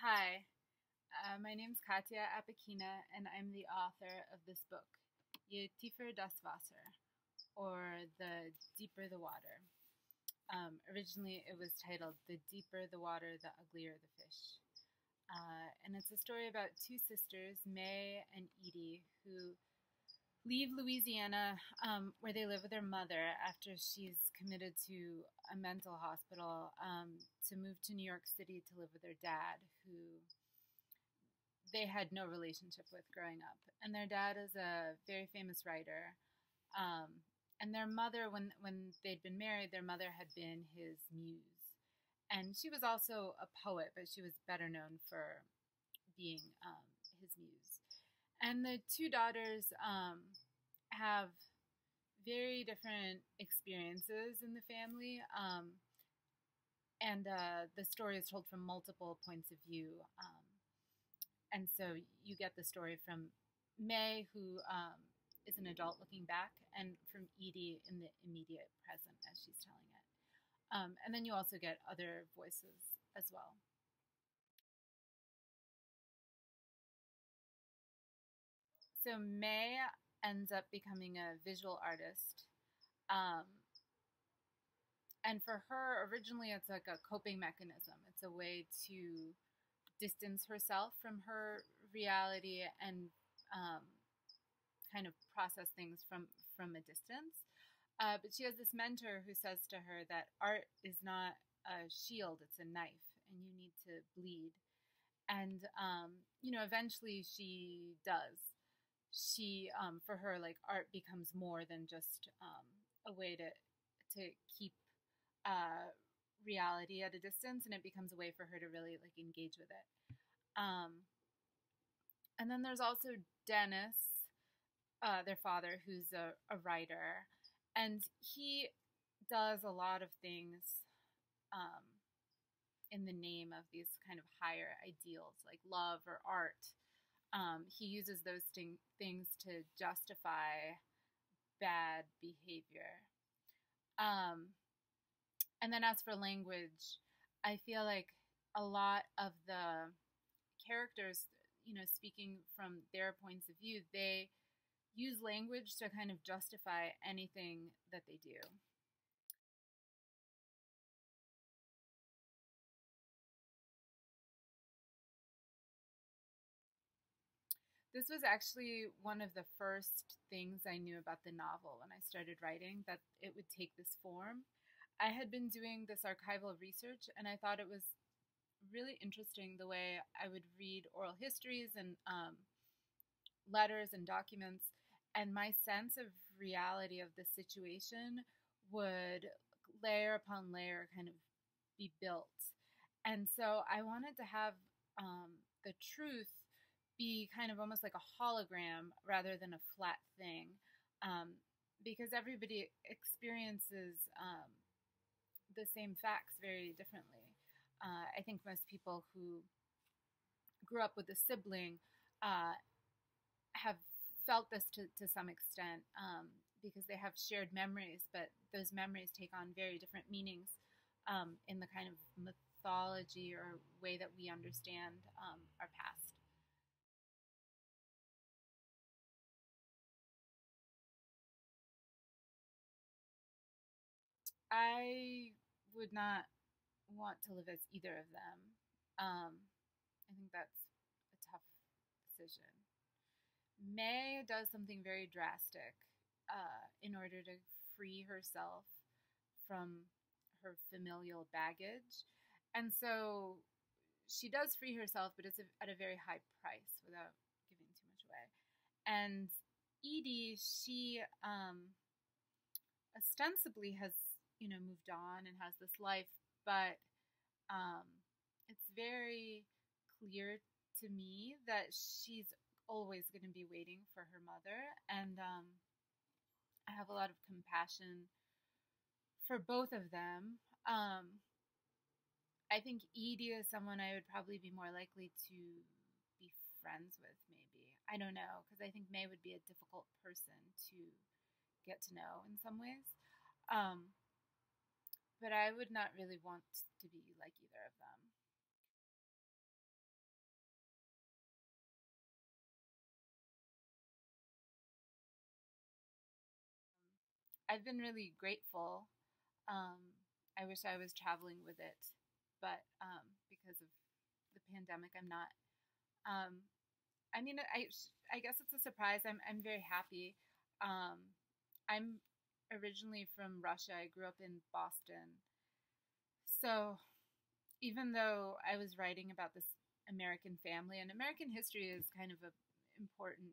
Hi, my name's Katya Apakina, and I'm the author of this book, Je tiefer das Wasser, or The Deeper the Water. Originally, it was titled The Deeper the Water, the Uglier the Fish. And it's a story about two sisters, May and Edie, who leave Louisiana, where they live with their mother after she's committed to a mental hospital, to move to New York City to live with their dad, who they had no relationship with growing up. And their dad is a very famous writer. And their mother, when they'd been married, their mother had been his muse. And she was also a poet, but she was better known for being his muse. And the two daughters have very different experiences in the family. And the story is told from multiple points of view. And so you get the story from May, who is an adult looking back, and from Edie in the immediate present as she's telling it. And then you also get other voices as well. So May ends up becoming a visual artist. Um, and for her, originally, it's like a coping mechanism. It's a way to distance herself from her reality and um, kind of process things from a distance. But she has this mentor who says to her that art is not a shield, it's a knife, and you need to bleed. And, eventually she does. For her, like, art becomes more than just a way to keep uh, reality at a distance, and it becomes a way for her to really, like, engage with it. And then there's also Dennis, their father, who's a writer, and he does a lot of things um, in the name of these kind of higher ideals like love or art. He uses those things to justify bad behavior. Um, and then as for language, I feel like a lot of the characters, speaking from their points of view, they use language to kind of justify anything that they do. This was actually one of the first things I knew about the novel when I started writing, that it would take this form. I had been doing this archival research, and I thought it was really interesting the way I would read oral histories and letters and documents, and my sense of reality of the situation would layer upon layer kind of be built. And so I wanted to have the truth be kind of almost like a hologram rather than a flat thing, um, because everybody experiences the same facts very differently. I think most people who grew up with a sibling uh, have felt this to some extent, because they have shared memories, but those memories take on very different meanings in the kind of mythology or way that we understand our past. I would not want to live as either of them. Um, I think that's a tough decision. May does something very drastic in order to free herself from her familial baggage. And so she does free herself, but it's at a very high price without giving too much away. And Edie, she ostensibly has, moved on and has this life, but um, it's very clear to me that she's always going to be waiting for her mother. And I have a lot of compassion for both of them. I think Edie is someone I would probably be more likely to be friends with, maybe. I don't know, because I think May would be a difficult person to get to know in some ways. Um, but I would not really want to be like either of them. I've been really grateful. Um, I wish I was traveling with it, but because of the pandemic, I'm not. Um, I mean, I guess it's a surprise. I'm very happy. Um, I'm originally from Russia. I grew up in Boston. So even though I was writing about this American family, and American history is kind of a important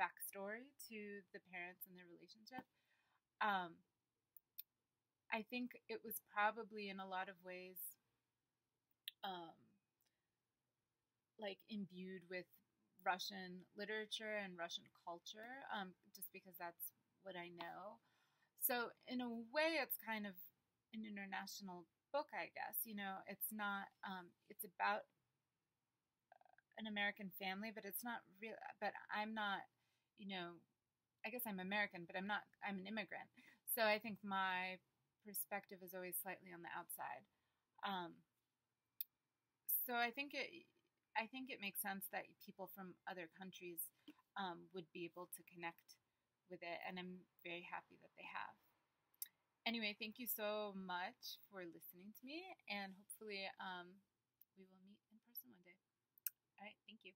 backstory to the parents and their relationship, um, I think it was probably in a lot of ways um, like imbued with Russian literature and Russian culture, just because that's what I know. So in a way, it's kind of an international book, I guess. You know, it's not. It's about an American family, but it's not real. But I'm not. You know, I guess I'm American, but I'm not. I'm an immigrant. So I think my perspective is always slightly on the outside. Um, so I think it makes sense that people from other countries would be able to connect with it, and I'm very happy that they have. Anyway, thank you so much for listening to me, and hopefully we will meet in person one day. All right, thank you.